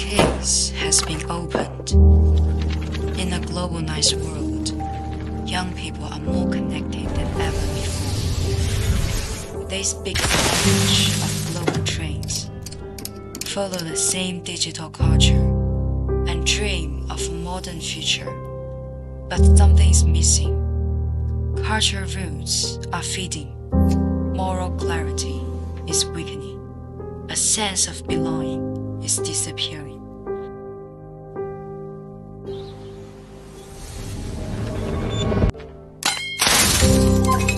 case has been opened. In a globalized world, young people are more connected than ever before. They speak the language of global trends, follow the same digital culture, and dream of a modern future. But something is missing. Cultural roots are fading. Moral clarity is weakening. A sense of belonging is disappearing.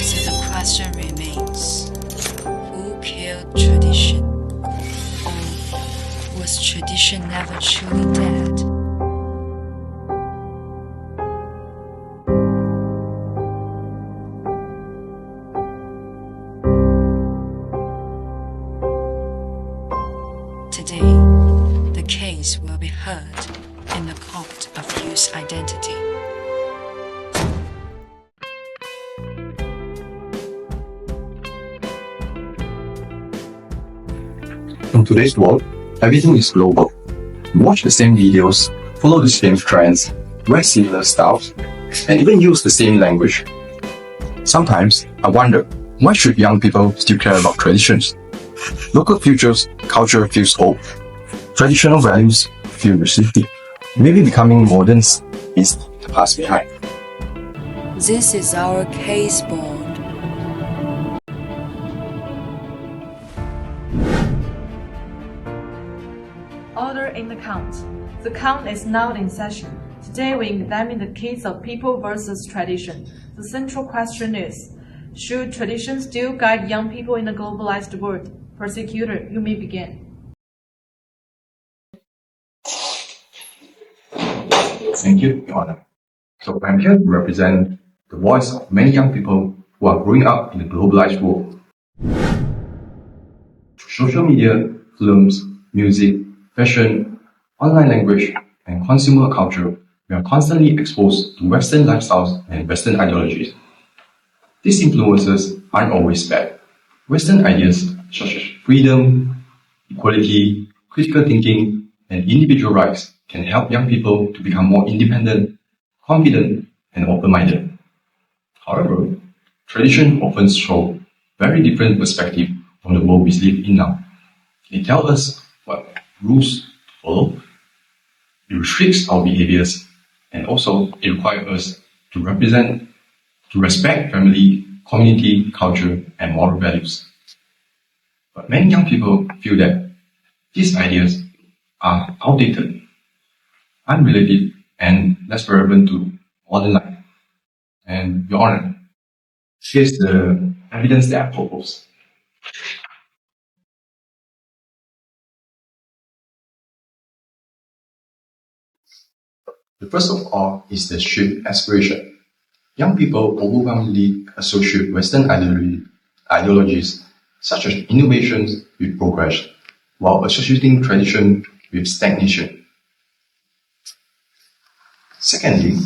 So the question remains, who killed tradition? Or was tradition never truly dead? Today, the case will be heard in the court of youth identity. In today's world, everything is global. We watch the same videos, follow the same trends, wear similar styles, and even use the same language. Sometimes I wonder, why should young people still care about traditions? Local culture feels old. Traditional values feel restrictive. Maybe becoming moderns is the past behind. This is our case board. Order in the count. The count is now in session. Today we examine the case of people versus tradition. The central question is, should tradition still guide young people in a globalized world? Prosecutor, you may begin. Thank you, Your Honor. So I'm here to represent the voice of many young people who are growing up in a globalized world. Through social media, films, music, fashion, online language, and consumer culture, we are constantly exposed to Western lifestyles and Western ideologies. These influences aren't always bad. Western ideas such as freedom, equality, critical thinking, and individual rights can help young people to become more independent, confident, and open-minded. However, tradition often shows very different perspectives from the world we live in now. They tell us what rules to follow, it restricts our behaviors, and also it requires us to respect family, community, culture, and moral values. But many young people feel that these ideas are outdated, unrelated, and less relevant to modern life. And Your Honor, here's the evidence that I propose. The first of all is the shared aspiration. Young people overwhelmingly associate Western ideologies such as innovations with progress, while associating tradition with stagnation. Secondly,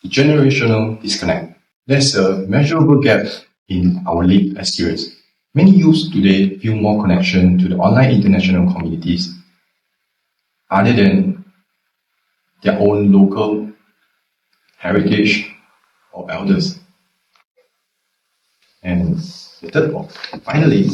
the generational disconnect. There's a measurable gap in our lived experience. Many youths today feel more connection to the online international communities other than their own local heritage or elders. And the third one, finally,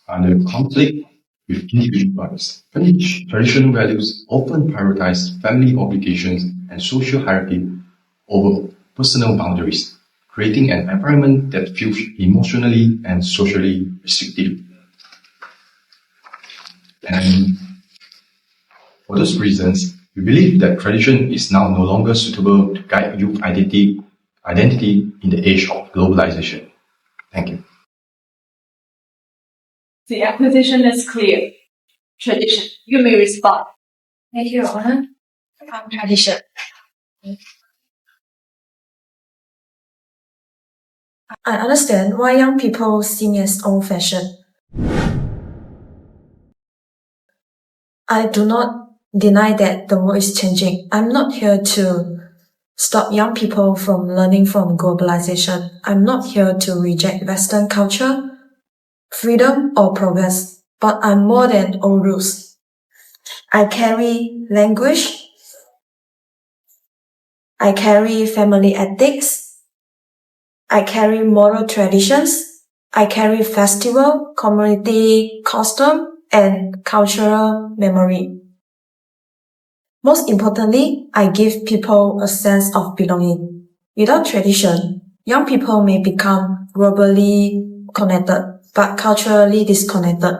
the conflict with individual rights. Traditional values often prioritize family obligations and social hierarchy over personal boundaries, creating an environment that feels emotionally and socially restrictive. And for those reasons, we believe that tradition is now no longer suitable to guide youth identity in the age of globalization. Thank you. The accusation is clear. Tradition, you may respond. Thank you, Your Honor. Tradition. I understand why young people see me as old-fashioned. I do not deny that the world is changing. I'm not here to stop young people from learning from globalization. I'm not here to reject Western culture, freedom, or progress, but I'm more than old rules. I carry language, I carry family ethics, I carry moral traditions, I carry festival, community custom, and cultural memory. Most importantly, I give people a sense of belonging. Without tradition, young people may become globally connected, but culturally disconnected.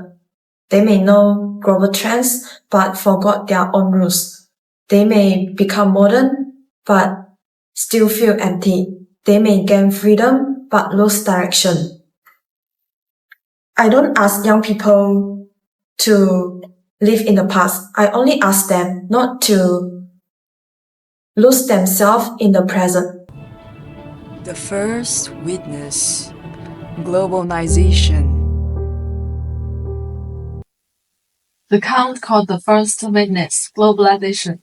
They may know global trends, but forgot their own roots. They may become modern, but still feel empty. They may gain freedom, but lose direction. I don't ask young people to live in the past. I only ask them not to lose themselves in the present. The first witness, globalization. The Count called the first witness globalization.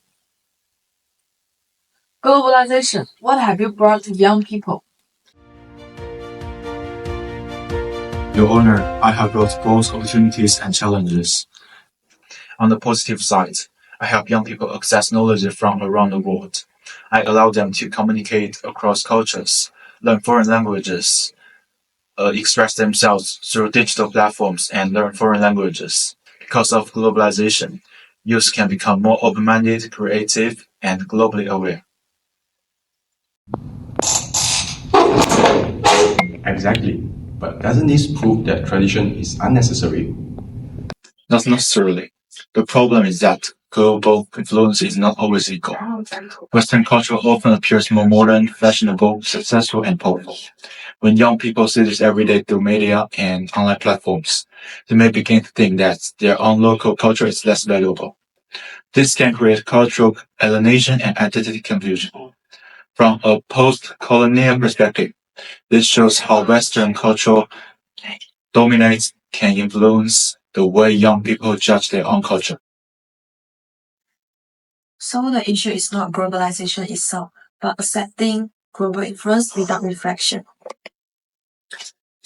Globalization, what have you brought to young people? Your Honor, I have brought both opportunities and challenges. On the positive side, I help young people access knowledge from around the world. I allow them to communicate across cultures, learn foreign languages, express themselves through digital platforms, and learn foreign languages. Because of globalization, youth can become more open-minded, creative, and globally aware. Exactly. But doesn't this prove that tradition is unnecessary? Not necessarily. The problem is that global influence is not always equal. Western culture often appears more modern, fashionable, successful, and powerful. When young people see this every day through media and online platforms, they may begin to think that their own local culture is less valuable. This can create cultural alienation and identity confusion. From a post-colonial perspective, this shows how Western culture dominates can influence the way young people judge their own culture. So the issue is not globalization itself, but accepting global influence without reflection.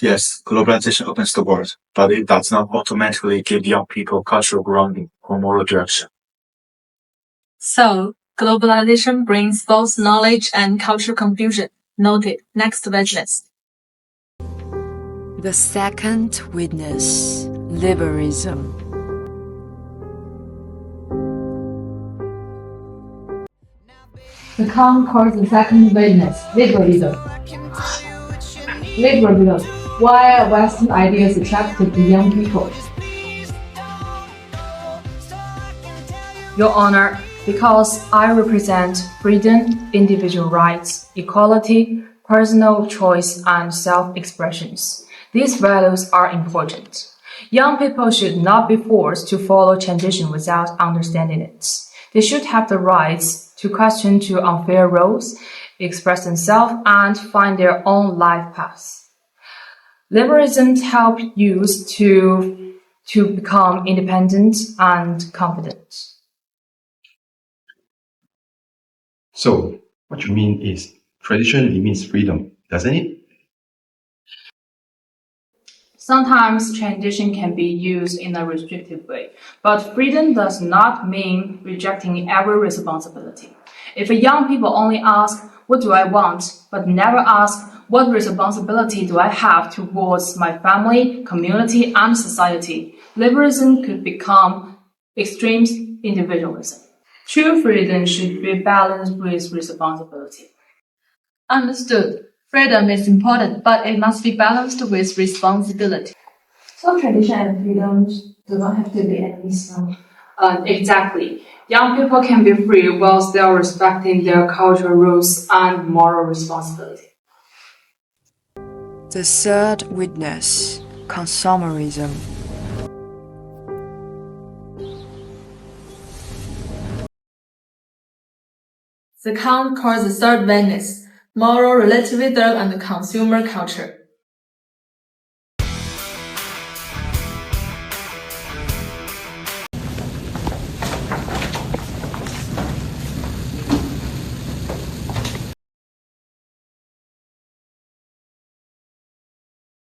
Yes, globalization opens the world, but it does not automatically give young people cultural grounding or moral direction. So, globalization brings both knowledge and cultural confusion. Noted. Next witness. The second witness, liberalism. The Count calls the second witness liberalism. Liberalism. Why are Western ideas attractive to young people? Your Honor, because I represent freedom, individual rights, equality, personal choice, and self-expressions. These values are important. Young people should not be forced to follow tradition without understanding it. They should have the rights to question to unfair rules, express themselves, and find their own life path. Liberalism helps youth to become independent and confident. So, what you mean is tradition limits freedom, doesn't it? Sometimes tradition can be used in a restrictive way, but freedom does not mean rejecting every responsibility. If young people only ask, what do I want, but never ask, what responsibility do I have towards my family, community, and society, liberalism could become extreme individualism. True freedom should be balanced with responsibility. Understood. Freedom is important, but it must be balanced with responsibility. So tradition and freedom do not have to be enemies now. Exactly. Young people can be free while still respecting their cultural rules and moral responsibility. The third witness, consumerism. The Count calls the third witness moral relativism and consumer culture.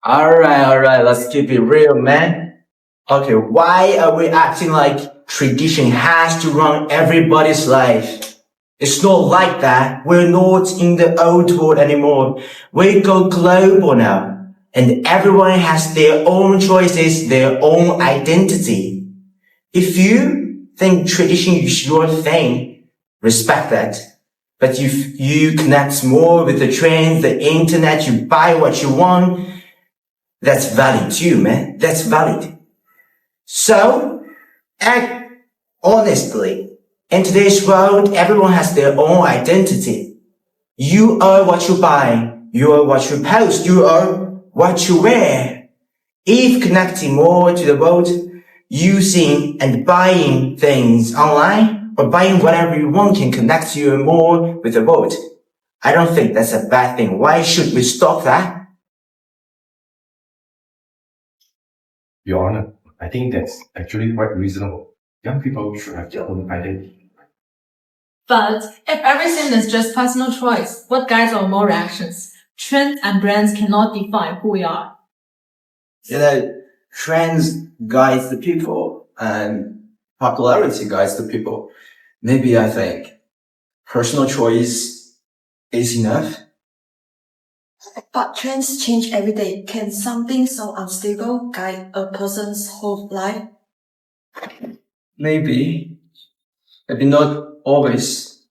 Alright, let's keep it real, man. Okay, why are we acting like tradition has to run everybody's life? It's not like that. We're not in the old world anymore. We go global now. And everyone has their own choices, their own identity. If you think tradition is your thing, respect that. But if you connect more with the trends, the internet, you buy what you want, that's valid too, man. That's valid. So, act honestly. In today's world, everyone has their own identity. You are what you buy. You are what you post. You are what you wear. If connecting more to the world, using and buying things online or buying whatever you want can connect you more with the world. I don't think that's a bad thing. Why should we stop that? Your Honor, I think that's actually quite reasonable. Young people should have their own identity. But if everything is just personal choice, what guides our moral actions? Trends and brands cannot define who we are. Trends guides the people and popularity guides the people. Maybe I think personal choice is enough. But trends change every day. Can something so unstable guide a person's whole life? Maybe not always.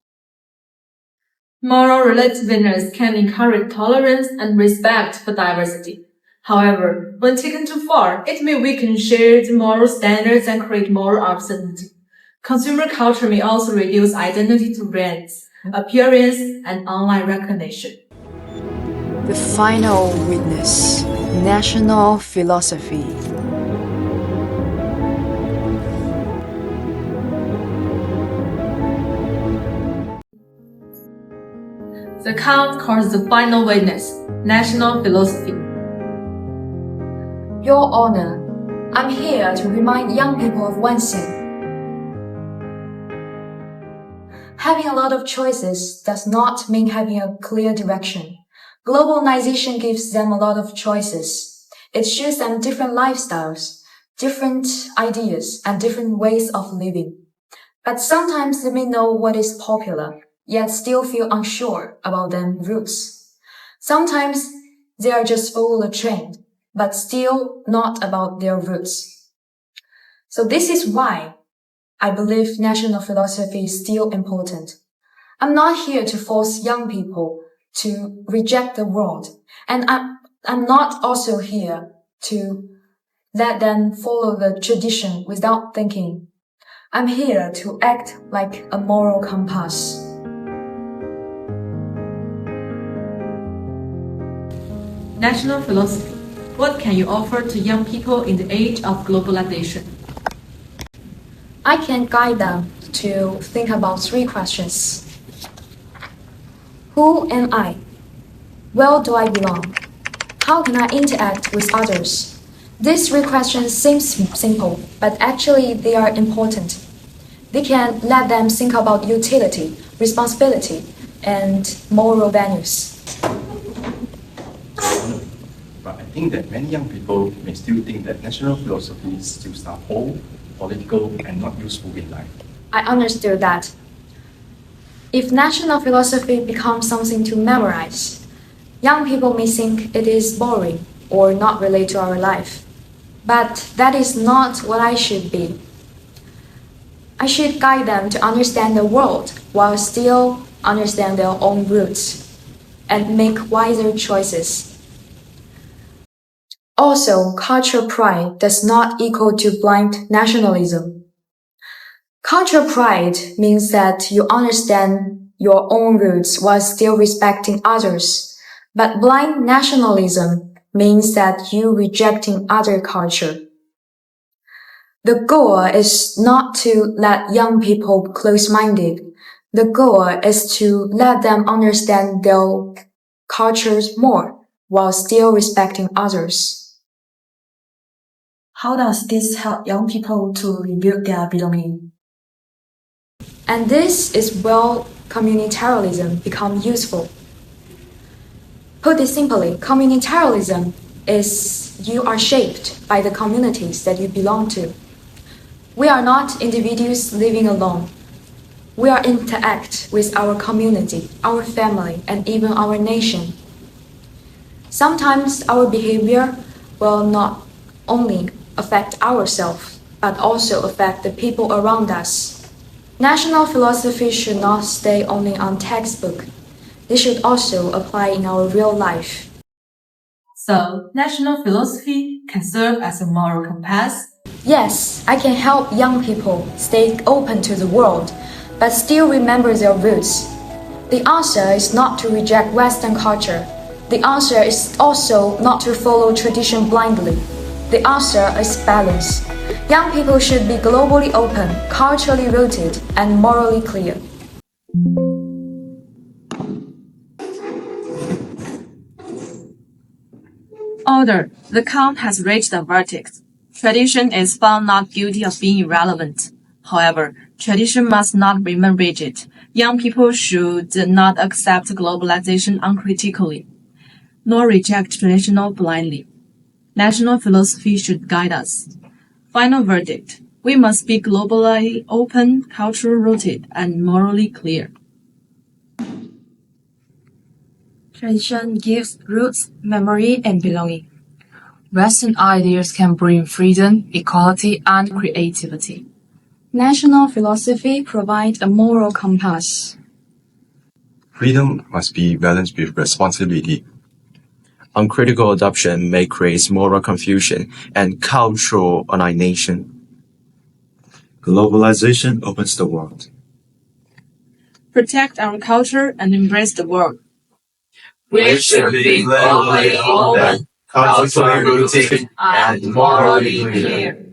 Moral relativeness can encourage tolerance and respect for diversity. However, when taken too far, it may weaken shared moral standards and create moral obscenity. Consumer culture may also reduce identity to brands, appearance, and online recognition. The final witness, national philosophy. The count calls the final witness, national philosophy. Your Honor, I'm here to remind young people of one thing. Having a lot of choices does not mean having a clear direction. Globalization gives them a lot of choices. It shows them different lifestyles, different ideas, and different ways of living. But sometimes they may know what is popular, yet still feel unsure about their roots. Sometimes they are just follow the trend, but still not about their roots. So this is why I believe national philosophy is still important. I'm not here to force young people to reject the world, and I'm not also here to let them follow the tradition without thinking. I'm here to act like a moral compass. National philosophy. What can you offer to young people in the age of globalization? I can guide them to think about 3 questions. Who am I? Where do I belong? How can I interact with others? These 3 questions seem simple, but actually they are important. They can let them think about utility, responsibility, and moral values. But I think that many young people may still think that national philosophy is still stuff old, political, and not useful in life. I understood that. If national philosophy becomes something to memorize, young people may think it is boring or not relate to our life. But that is not what I should be. I should guide them to understand the world while still understand their own roots and make wiser choices. Also, cultural pride does not equal to blind nationalism. Cultural pride means that you understand your own roots while still respecting others. But blind nationalism means that you rejecting other culture. The goal is not to let young people close-minded. The goal is to let them understand their cultures more while still respecting others. How does this help young people to rebuild their belonging? And this is where communitarianism becomes useful. Put it simply, communitarianism is you are shaped by the communities that you belong to. We are not individuals living alone. We are interact with our community, our family, and even our nation. Sometimes our behavior will not only affect ourselves, but also affect the people around us. National philosophy should not stay only on textbook. They should also apply in our real life. So, national philosophy can serve as a moral compass. Yes, I can help young people stay open to the world, but still remember their roots. The answer is not to reject Western culture. The answer is also not to follow tradition blindly. The answer is balance. Young people should be globally open, culturally rooted, and morally clear. Order. The count has reached a verdict. Tradition is found not guilty of being irrelevant. However, tradition must not remain rigid. Young people should not accept globalization uncritically, nor reject traditional blindly. National philosophy should guide us. Final verdict. We must be globally open, culturally rooted, and morally clear. Tradition gives roots, memory, and belonging. Western ideas can bring freedom, equality, and creativity. National philosophy provides a moral compass. Freedom must be balanced with responsibility. Uncritical adoption may create moral confusion and cultural alienation. Globalization opens the world. Protect our culture and embrace the world. We should be globally open, culturally rooted, and morally clear.